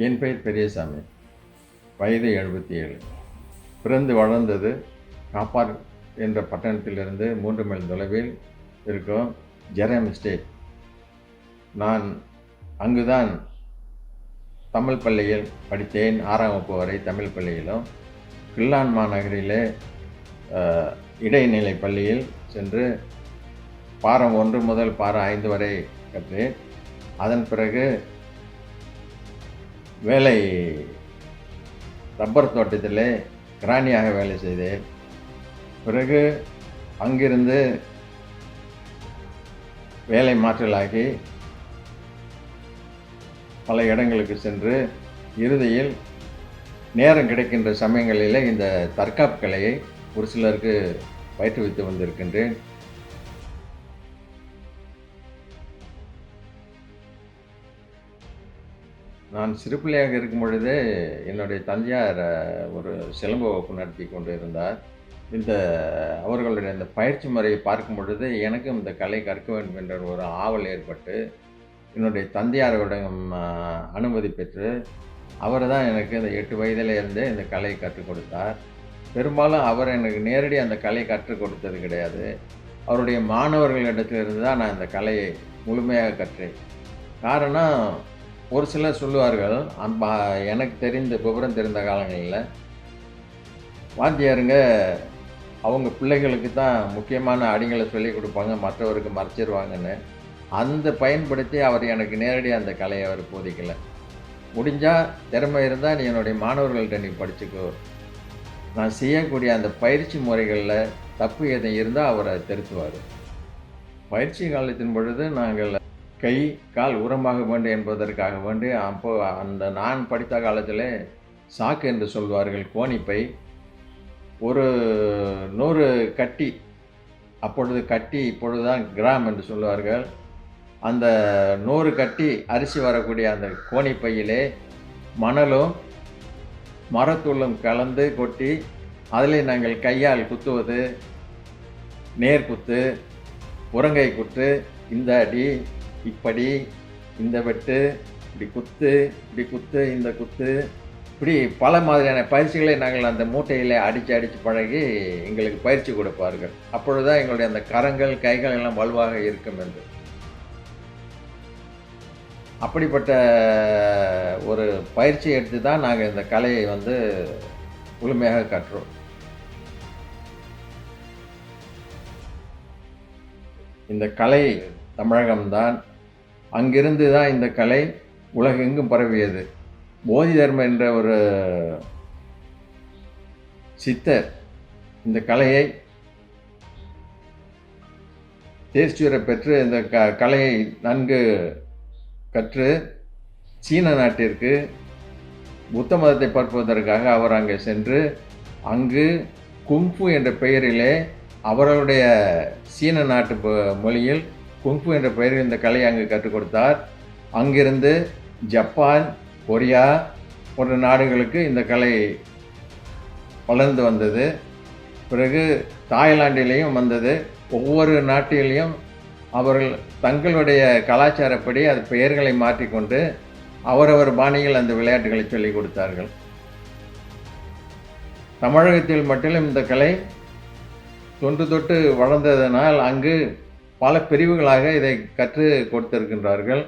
என் பெயர் பெரியசாமி. வயது 77. பிறந்து வளர்ந்தது காப்பார் என்ற பட்டணத்திலிருந்து 3 மைல் தொலைவில் இருக்கும் ஜெரம் எஸ்டேட். நான் அங்குதான் தமிழ் பள்ளியில் படித்தேன். 6ஆம் வகுப்பு வரை தமிழ் பள்ளியிலும், கிள்ளான் மாநகரிலே இடைநிலை பள்ளியில் சென்று பாரம் 1 முதல் பாரம் 5 வரை கற்றேன். அதன் பிறகு வேலை ரப்பர் தோட்டத்திலே கிராணியாக வேலை செய்தேன். பிறகு அங்கிருந்து வேலை மாற்றலாகி பல இடங்களுக்கு சென்று இறுதியில் நேரம் கிடைக்கின்ற சமயங்களில் இந்த தற்காப்பு கலையை ஒரு சிலருக்கு பயிற்றுவித்து வந்திருக்கின்றேன். நான் சிறுபிள்ளையாக இருக்கும் பொழுதே என்னுடைய தந்தையார் ஒரு சிலம்ப வகுப்பு நடத்தி கொண்டு இருந்தார். அவர்களுடைய இந்த பயிற்சி முறையை பார்க்கும் பொழுது எனக்கும் இந்த கலை கற்க வேண்டும் என்ற ஒரு ஆவல் ஏற்பட்டு, என்னுடைய தந்தையாரிடம் அனுமதி பெற்று அவர் தான் எனக்கு இந்த 8 வயதில் இருந்தே இந்த கலையை கற்றுக் கொடுத்தார். பெரும்பாலும் அவர் எனக்கு நேரடியாக அந்த கலையை கற்றுக் கொடுத்தது கிடையாது. அவருடைய மாணவர்களிடத்திலிருந்து தான் நான் இந்த கலையை முழுமையாக கற்றேன். காரணம், ஒரு சிலர் சொல்லுவார்கள், எனக்கு தெரிந்த விவரம் தெரிந்த காலங்களில் வாத்தியாருங்க அவங்க பிள்ளைகளுக்கு தான் முக்கியமான அடிகளை சொல்லிக் கொடுப்பாங்க, மற்றவருக்கு மறைச்சிருவாங்கன்னு. அந்த பயன்படுத்தி அவர் எனக்கு நேரடியாக அந்த கலையை அவர் போதிக்கலை. முடிஞ்சால் திறமை இருந்தால் நீ என்னுடைய மாணவர்கள்ட்ட நீ படிச்சுக்கோ, நான் செய்யக்கூடிய அந்த பயிற்சி முறைகளில் தப்பு எதுவும் இருந்தால் அவரை திருத்துவார். பயிற்சி காலத்தின் பொழுது நாங்கள் கை கால் உரமாக வேண்டும் என்பதற்காக வேண்டி அந்த நான் படித்த காலத்தில் சாக்கு என்று சொல்வார்கள், கோணிப்பை, ஒரு 100 கட்டி, அப்பொழுது கட்டி இப்பொழுதுதான் கிராம் என்று சொல்வார்கள். அந்த 100 கட்டி அரிசி வரக்கூடிய அந்த கோணிப்பையிலே மணலும் மரத்தூளும் கலந்து கொட்டி அதிலே நாங்கள் கையால் குத்துவது, நேர்குத்து, உரங்கை குத்து, இந்த அடி, இப்படி, இந்த வெட்டு, இப்படி குத்து, இப்படி குத்து, இந்த குத்து, இப்படி பல மாதிரியான பயிற்சிகளை நாங்கள் அந்த மூட்டையில் அடித்து பழகி எங்களுக்கு பயிற்சி கொடுப்பார்கள். அப்பொழுதுதான் எங்களுடைய அந்த கரங்கள் கைகள் எல்லாம் வலுவாக இருக்கும் என்று. அப்படிப்பட்ட ஒரு பயிற்சி எடுத்து தான் நாங்கள் இந்த கலையை முழுமையாக கற்றோம். இந்த கலை தமிழகம்தான். அங்கிருந்து தான் இந்த கலை உலகெங்கும் பரவியது. போதி தர்மர் என்ற ஒரு சித்தர் இந்த கலையை தேர்ச்சியுரை பெற்று இந்த கலையை நன்கு கற்று சீன நாட்டிற்கு புத்த மதத்தை பரப்புவதற்காக அவர் அங்கே சென்று அங்கு குங்ஃபு என்ற பெயரிலே அவர்களுடைய சீன நாட்டு மொழியில் குங்ஃபு என்ற பெயரில் இந்த கலையை அங்கு கற்றுக் கொடுத்தார். அங்கிருந்து ஜப்பான், கொரியா போன்ற நாடுகளுக்கு இந்த கலை வளர்ந்து வந்தது. பிறகு தாய்லாண்டிலேயும் வந்தது. ஒவ்வொரு நாட்டிலையும் அவர்கள் தங்களுடைய கலாச்சாரப்படி அது பெயர்களை மாற்றிக்கொண்டு அவரவர் பாணியில் அந்த விளையாட்டுகளை சொல்லிக் கொடுத்தார்கள். தமிழகத்தில் மட்டும் இந்த கலை தொன்று தொட்டு வளர்ந்ததனால் அங்கு பல பிரிவுகளாக இதை கற்று கொடுத்திருக்கின்றார்கள்.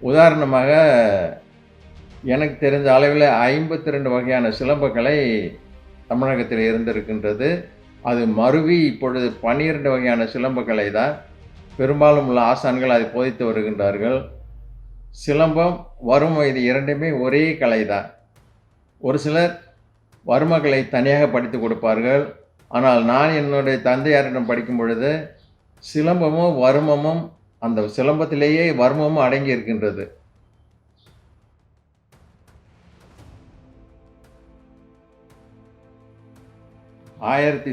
உதாரணமாக எனக்கு தெரிந்த அளவில் 52 வகையான சிலம்பக்கலை தமிழகத்தில் இருந்திருக்கின்றது. அது மருவி இப்பொழுது 12 வகையான சிலம்பக்கலை தான் பெரும்பாலும் உள்ள ஆசான்கள் அதை போதித்து வருகின்றார்கள். சிலம்பம், வர்மம் இது இரண்டுமே ஒரே கலை தான். ஒரு சிலர் வர்மக்கலை தனியாக படித்து கொடுப்பார்கள். ஆனால் நான் என்னுடைய தந்தையாரிடம் படிக்கும் பொழுது சிலம்பமும் வர்மமும் அந்த சிலம்பத்திலேயே வர்மமும் அடங்கி இருக்கின்றது. ஆயிரத்தி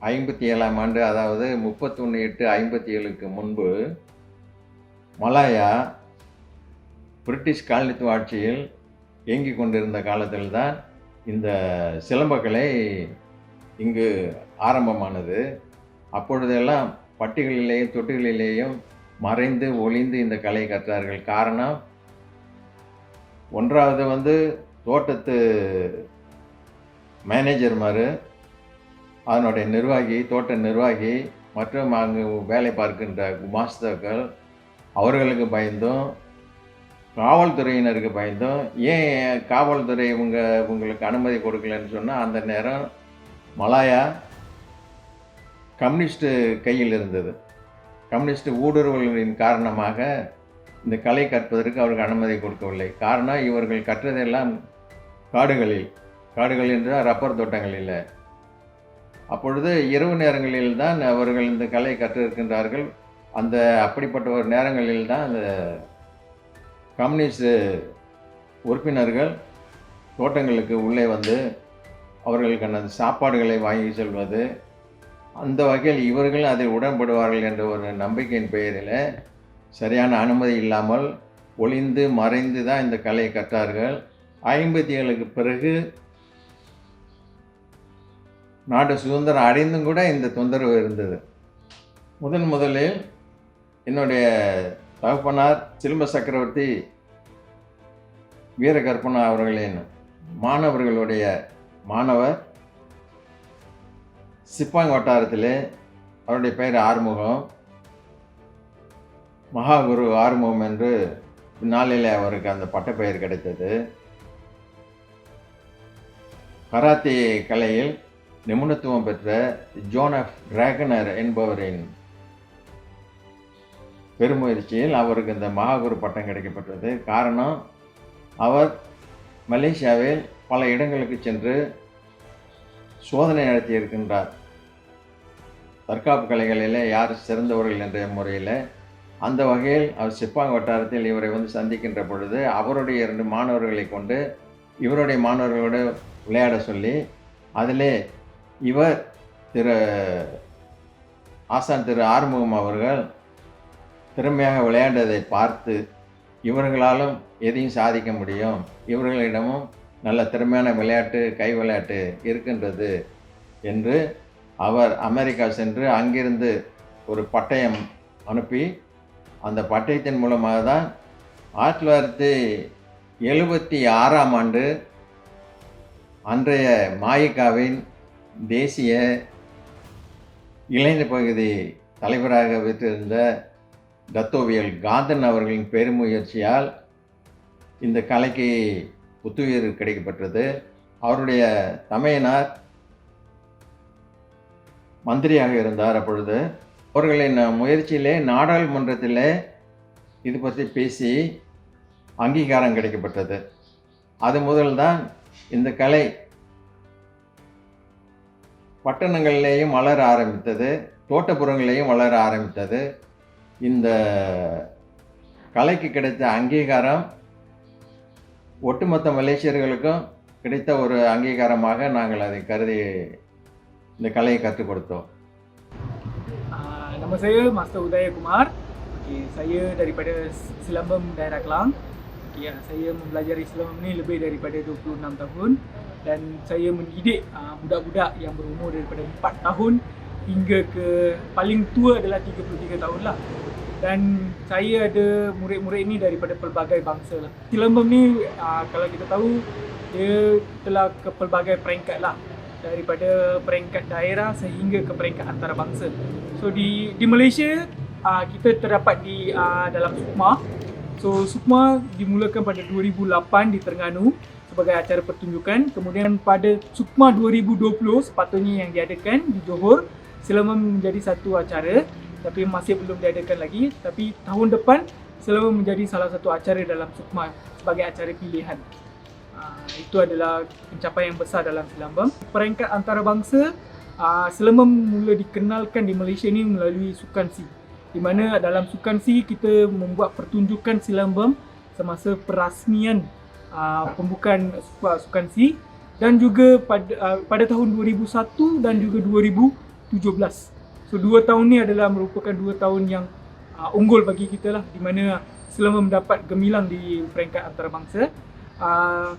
957ஆம் ஆண்டு, அதாவது 31/8/57க்கு முன்பு மலாயா பிரிட்டிஷ் காலனித்துவ ஆட்சியில் இயங்கிக் கொண்டிருந்த காலத்தில்தான் இந்த சிலம்பக்கலை இங்கு ஆரம்பமானது. அப்பொழுதெல்லாம் பட்டிகளிலேயும் தொட்டிகளிலேயும் மறைந்து ஒளிந்து இந்த கலையை கற்றார்கள். காரணம், ஒன்றாவது வந்து தோட்டத்து மேனேஜர்மாரு, அதனுடைய நிர்வாகி, தோட்ட நிர்வாகி மற்றும் அங்கு வேலை பார்க்கின்ற குமாஸ்தாக்கள் அவர்களுக்கு பயந்தும், காவல்துறையினருக்கு பயந்தும், ஏன் காவல்துறை உங்களுக்கு அனுமதி கொடுக்கலன்னு சொன்னா, அந்த நேரம் மலாயா கம்யூனிஸ்ட் கையில் இருந்தது. கம்யூனிஸ்ட் ஊடுருவல்களின் காரணமாக இந்த கலை கற்பதற்கு அவருக்கு அனுமதி கொடுக்கவில்லை. காரணம் இவர்கள் கற்றதெல்லாம் காடுகளில். காடுகள் என்றால் ரப்பர் தோட்டங்களில். அப்பொழுது இரவு நேரங்களில் தான் அவர்கள் இந்த கலை கற்றிருக்கின்றார்கள். அந்த அப்படிப்பட்ட ஒரு நேரங்களில் தான் அந்த கம்யூனிஸ்ட் உறுப்பினர்கள் தோட்டங்களுக்கு உள்ளே வந்து அவர்களுக்கான சாப்பாடுகளை வாங்கி செல்வது, அந்த வகையில் இவர்கள் அதில் உடன்படுவார்கள் என்ற ஒரு நம்பிக்கையின் பெயரில் சரியான அனுமதி இல்லாமல் ஒளிந்து மறைந்து தான் இந்த கலையை கற்றார்கள். 57க்கு பிறகு நாடு சுதந்திரம் அடைந்தும் கூட இந்த தொந்தரவு இருந்தது. முதலில் என்னுடைய தகப்பனார் சிலும்ப சக்கரவர்த்தி வீரகற்பனா அவர்களின் மாணவர்களுடைய மாணவர் சிப்பாங் வட்டாரத்திலே, அவருடைய பெயர் ஆறுமுகம், மகாகுரு ஆறுமுகம் என்று பின்னாளிலே அவருக்கு அந்த பட்டப்பெயர் கிடைத்தது. கராத்தே கலையில் நிபுணத்துவம் பெற்ற ஜோனப் டிராகனர் என்பவரின் பெருமுயற்சியில் அவருக்கு இந்த மகாகுரு பட்டம் கிடைக்கப்பட்டது. காரணம், அவர் மலேசியாவில் பல இடங்களுக்கு சென்று சோதனை நடத்தியிருக்கின்றார். தற்காப்பு கலைகளில் யார் சிறந்தவர்கள் என்ற முறையில். அந்த வகையில் அவர் சிப்பாங் வட்டாரத்தில் இவரை வந்து சந்திக்கின்ற பொழுது அவருடைய 2 மாணவர்களை கொண்டு இவருடைய மாணவர்களோடு விளையாட சொல்லி, அதிலே இவர் ஆசான் திரு ஆறுமுகம் அவர்கள் திறமையாக விளையாண்டதை பார்த்து இவர்களாலும் எதையும் சாதிக்க முடியும், இவர்களிடமும் நல்ல திறமையான விளையாட்டு, கை விளையாட்டு இருக்கின்றது என்று அவர் அமெரிக்கா சென்று அங்கிருந்து ஒரு பட்டயம் அனுப்பி, அந்த பட்டயத்தின் மூலமாக தான் 1976ஆம் ஆண்டு அன்றைய மாயிகாவின் தேசிய இளைஞர் பகுதி தலைவராக வைத்திருந்த தத்தோவியல் காந்தன் அவர்களின் பெருமுயற்சியால் இந்த கலைக்கு புத்துயிர் கிடைக்கப்பட்டது. அவருடைய தமையனார் மந்திரியாக இருந்தார். அப்பொழுது அவர்களின் முயற்சியிலே நாடாளுமன்றத்திலே இது பற்றி பேசி அங்கீகாரம் கிடைக்கப்பட்டது. அது முதல்தான் இந்த கலை பட்டணங்களிலேயும் வளர ஆரம்பித்தது, தோட்டப்புறங்களிலேயும் வளர ஆரம்பித்தது. இந்த கலைக்கு கிடைத்த அங்கீகாரம் ஒட்டுமொத்த மலேசியர்களுக்கும் கிடைத்த ஒரு அங்கீகாரமாக நாங்கள் அதை கருதி இந்த கலையை கற்றுக் கொடுத்தோம். Nama saya Master Udaya Kumar. Saya daripada Selambam Daerah Kelang. Saya mempelajari Selambam ni lebih daripada 26 tahun dan saya mendidik budak-budak yang berumur daripada 4 tahun hingga ke paling tua adalah 33 tahun lah. Dan saya ada murid-murid ni daripada pelbagai bangsa lah. Selambam ni kalau kita tahu dia telah ke pelbagai peringkat lah, daripada peringkat daerah sehingga ke peringkat antarabangsa. So di Malaysia kita terdapat di dalam SUKMA. So SUKMA dimulakan pada 2008 di Terengganu sebagai acara pertunjukan. Kemudian pada SUKMA 2020 sepatutnya yang diadakan di Johor, Selambam menjadi satu acara tapi masih belum diadakan lagi. Tapi tahun depan Selambam menjadi salah satu acara dalam SUKMA sebagai acara pilihan. Itu adalah pencapaian yang besar dalam Selambam. Peringkat antarabangsa, Selambam mula dikenalkan di Malaysia ni melalui Sukan Si, di mana dalam Sukan Si kita membuat pertunjukan Selambam semasa perasmian pembukaan Sukan Si dan juga pada tahun 2001 dan juga 2017. So 2 tahun ni adalah merupakan 2 tahun yang unggul bagi kita lah, di mana Selambam mendapat gemilang di peringkat antarabangsa.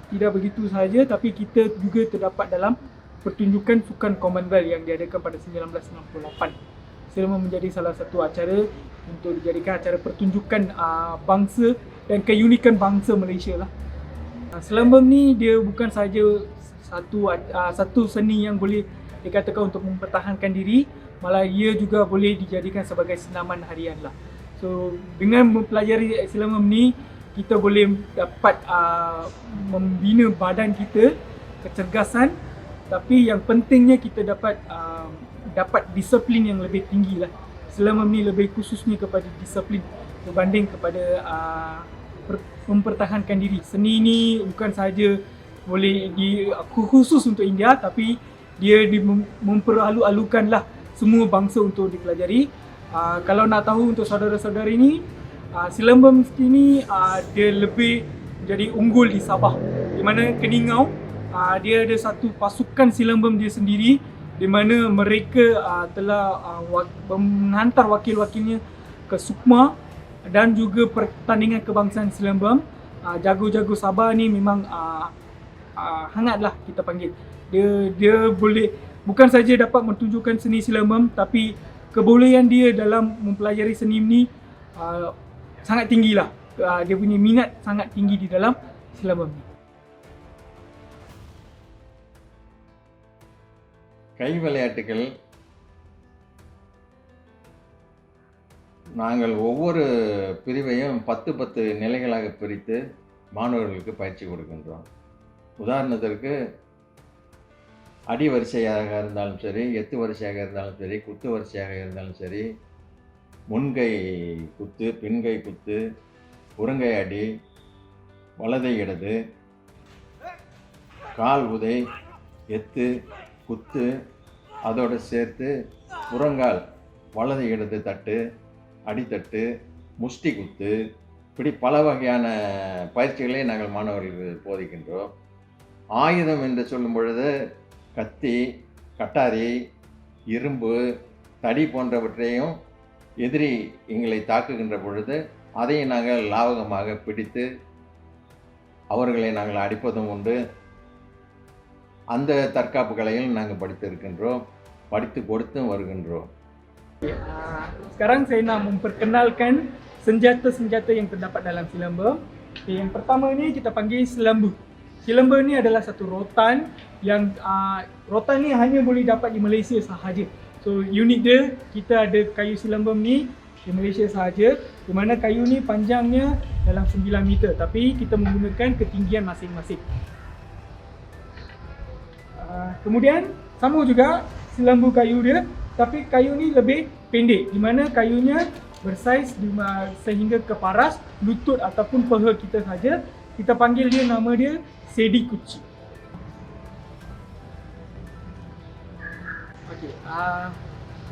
Tidak begitu sahaja, tapi kita juga terdapat dalam pertunjukan Sukan Commonwealth yang diadakan pada 1998. Selambam menjadi salah satu acara untuk dijadikan acara pertunjukan bangsa dan keunikan bangsa Malaysia lah. Selambam ni dia bukan saja satu seni yang boleh dikatakan untuk mempertahankan diri, malah ia juga boleh dijadikan sebagai senaman harian lah. So dengan mempelajari Selambam ni, kita boleh dapat membina badan kita, kecergasan, tapi yang pentingnya kita dapat disiplin yang lebih tinggi lah. Selambam ni lebih khususnya kepada disiplin berbanding kepada mempertahankan diri. Seni ni bukan sahaja boleh khusus untuk India, tapi dia memperalu-alukanlah semua bangsa untuk dipelajari. Kalau nak tahu untuk saudara-saudari ni, Selambam ni dia lebih jadi unggul di Sabah, di mana Keningau dia ada satu pasukan Selambam dia sendiri, di mana mereka telah menghantar wakil-wakilnya ke Sukma dan juga pertandingan kebangsaan Selambam. Jago-jago Sabah ni memang hangatlah kita panggil. Dia boleh bukan saja dapat menunjukkan seni Selambam, tapi kebolehan dia dalam mempelajari seni ni sangat tinggilah. Dia punya minat sangat tinggi di dalam Selambam ni. கை விளையாட்டுகள் நாங்கள் ஒவ்வொரு பிரிவையும் 10 நிலைகளாக பிரித்து மாணவர்களுக்கு பயிற்சி கொடுக்கின்றோம். உதாரணத்திற்கு அடி வரிசையாக இருந்தாலும் சரி, எத்து வரிசையாக இருந்தாலும் சரி, குத்து வரிசையாக இருந்தாலும் சரி, முன்கை குத்து, பின்கை குத்து, உறங்கை அடி, வலதை இடது, கால் உதை, எத்து, குத்து, அதோடு சேர்த்து புறங்கால் வலது இடது தட்டு, அடித்தட்டு, முஷ்டி குத்து, இப்படி பல வகையான பயிற்சிகளை நாங்கள் மாணவர்களுக்கு போதிக்கின்றோம். ஆயுதம் என்று சொல்லும் பொழுது கத்தி, கட்டாரி, இரும்பு, தடி போன்றவற்றையும் எதிரி எங்களை தாக்குகின்ற பொழுது அதையும் நாங்கள் லாவகமாக பிடித்து அவர்களை நாங்கள் அடிப்பதும் உண்டு. அந்த தற்காப்பு கலையில் நாங்கள் படித்திருக்கின்றோம், படித்து கொடுத்தும் வருகின்றோம். Sekarang saya nak memperkenalkan senjata-senjata yang terdapat dalam Selambam. Yang pertama ni kita panggil selambu. Selambu ni adalah satu rotan yang rotan ni hanya boleh dapat di Malaysia sahaja. So unik dia, kita ada kayu Selambam ni di Malaysia sahaja, di mana kayu ni panjangnya dalam 9 meter, tapi kita menggunakan ketinggian masing-masing. Kemudian sama juga selambu kayu dia, tapi kayu ni lebih pendek, di mana kayunya bersaiz sehingga ke paras lutut ataupun paha kita saja. Kita panggil dia, nama dia sedi kuci. Okey,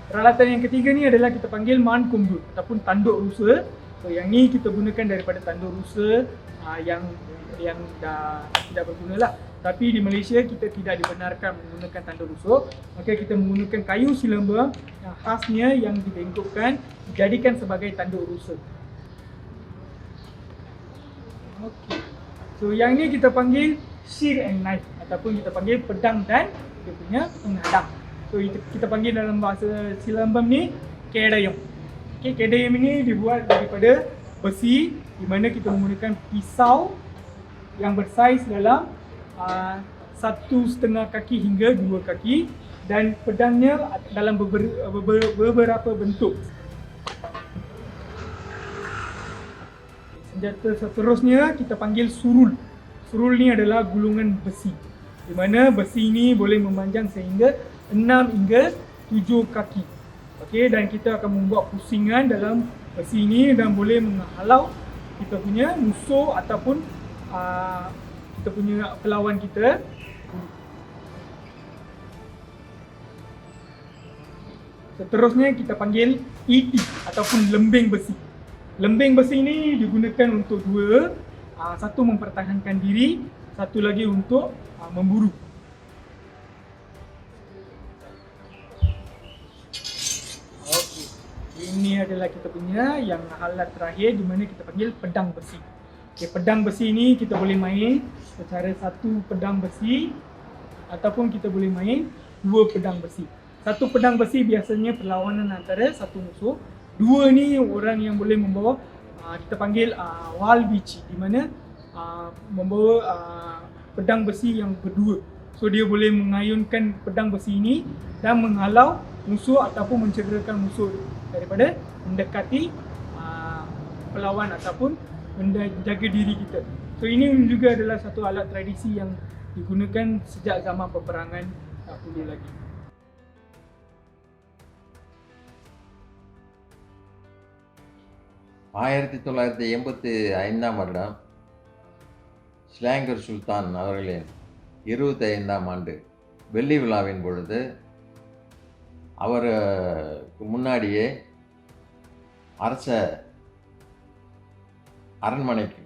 peralatan yang ketiga ni adalah kita panggil man kumbut ataupun tanduk rusa. So yang ni kita gunakan daripada tanduk rusa yang dah tidak berguna lah. Tapi di Malaysia kita tidak dibenarkan menggunakan tanduk rusuk, maka kita menggunakan kayu Selambam yang khasnya yang dibengkokkan dijadikan sebagai tanduk rusuk. Okey. So yang ni kita panggil shear and knife ataupun kita panggil pedang dan dia punya penghadang. So kita panggil dalam bahasa Selambam ni kedayung. Okey, kedayung ini dibuat daripada besi, di mana kita menggunakan pisau yang bersaiz dalam 1.5 kaki hingga 2 kaki, dan pedangnya dalam beberapa bentuk. Senjata seterusnya kita panggil surul. Surul ni adalah gulungan besi, di mana besi ini boleh memanjang sehingga 6 hingga 7 kaki. Okey, dan kita akan membuat pusingan dalam besi ini dan boleh menghalau kita punya musuh ataupun kita punya pelawan kita. Seterusnya kita panggil iti ataupun lembing besi. Lembing besi ini digunakan untuk dua, satu mempertahankan diri, satu lagi untuk memburu. Okey, ini adalah kita punya yang alat terakhir, di mana kita panggil pedang besi. Okay, pedang besi ini kita boleh main secara satu pedang besi ataupun kita boleh main dua pedang besi. Satu pedang besi biasanya perlawanan antara satu musuh. Dua ni orang yang boleh membawa kita panggil wal bici, di mana membawa pedang besi yang berdua. So dia boleh mengayunkan pedang besi ini dan menghalau musuh ataupun mencederakan musuh daripada mendekati pelawan ataupun menjaga diri kita. So ini juga adalah satu alat tradisi yang digunakan sejak zaman peperangan pulih lagi. ஆயிரத்தி 1985 வருடம் ஸ்லாங்கர் சுல்தான் அவர்களின் 25ஆம் ஆண்டு வெள்ளி விழாவின் பொழுது அவருக்கு முன்னாடியே அரச அரண்மனைக்கு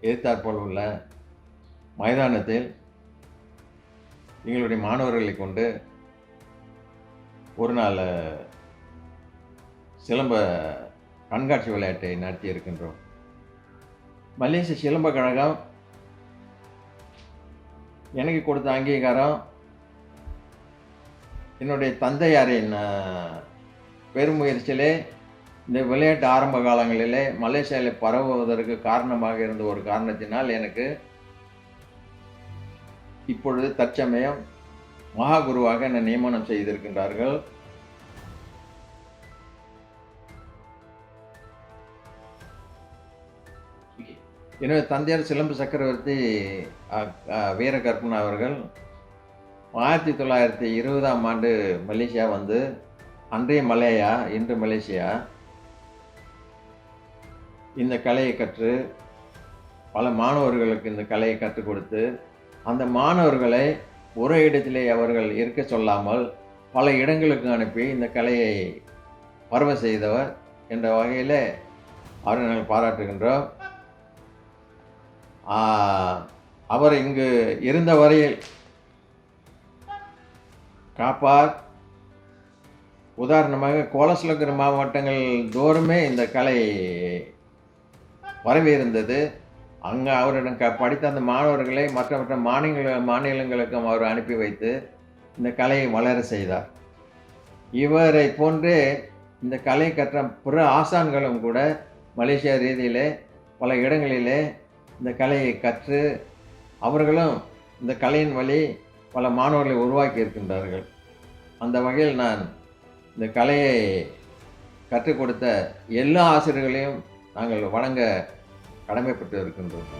எதிர்த்தாற்போல் உள்ள மைதானத்தில் எங்களுடைய மாணவர்களை கொண்டு ஒரு நாள் சிலம்ப கண்காட்சி விளையாட்டை நடத்தி இருக்கின்றோம். மலேசிய சிலம்ப கழகம் எனக்கு கொடுத்த அங்கீகாரம் என்னுடைய தந்தையாரின் பெருமுயற்சியிலே இந்த விளையாட்டு ஆரம்ப காலங்களிலே மலேசியாவில் பரவுவதற்கு காரணமாக இருந்த ஒரு காரணத்தினால் எனக்கு இப்பொழுது தற்சமயம் மகாகுருவாக என்னை நியமனம் செய்திருக்கின்றார்கள். என்னுடைய தந்தையார் சிலம்பு சக்கரவர்த்தி வீரகற்பனா அவர்கள் 1920ஆம் ஆண்டு மலேசியா வந்து, அன்றைய மலேயா இன்று மலேசியா, இந்த கலையை கற்று பல மாணவர்களுக்கு இந்த கலையை கற்றுக் கொடுத்து அந்த மாணவர்களை ஒரு இடத்திலே அவர்கள் இருக்க சொல்லாமல் பல இடங்களுக்கு அனுப்பி இந்த கலையை பரவ செய்தவர் என்ற வகையில் அவரை நாங்கள் பாராட்டுகின்றோம். அவர் இங்கு இருந்த வரையில் காப்பார், உதாரணமாக கோலஸ்லங்கர் மாவட்டங்கள் தோறுமே இந்த கலை பரவி இருந்தது. அங்கே அவரிடம் படித்த அந்த மாணவர்களை மற்ற மாநிலங்களுக்கும் அவர் அனுப்பி வைத்து இந்த கலையை வளர செய்தார். இவரை போன்றே இந்த கலை கற்ற பிற ஆசான்களும் கூட மலேசியா ரீதியிலே பல இடங்களிலே இந்த கலையை கற்று அவர்களும் இந்த கலையின் வழி பல மாணவர்களை உருவாக்கி இருக்கின்றார்கள். அந்த வகையில் நான் இந்த கலையை கற்றுக் கொடுத்த எல்லா ஆசிரியர்களையும் நாங்கள் வணங்க கடமைப்பட்டு இருக்கின்றோம்.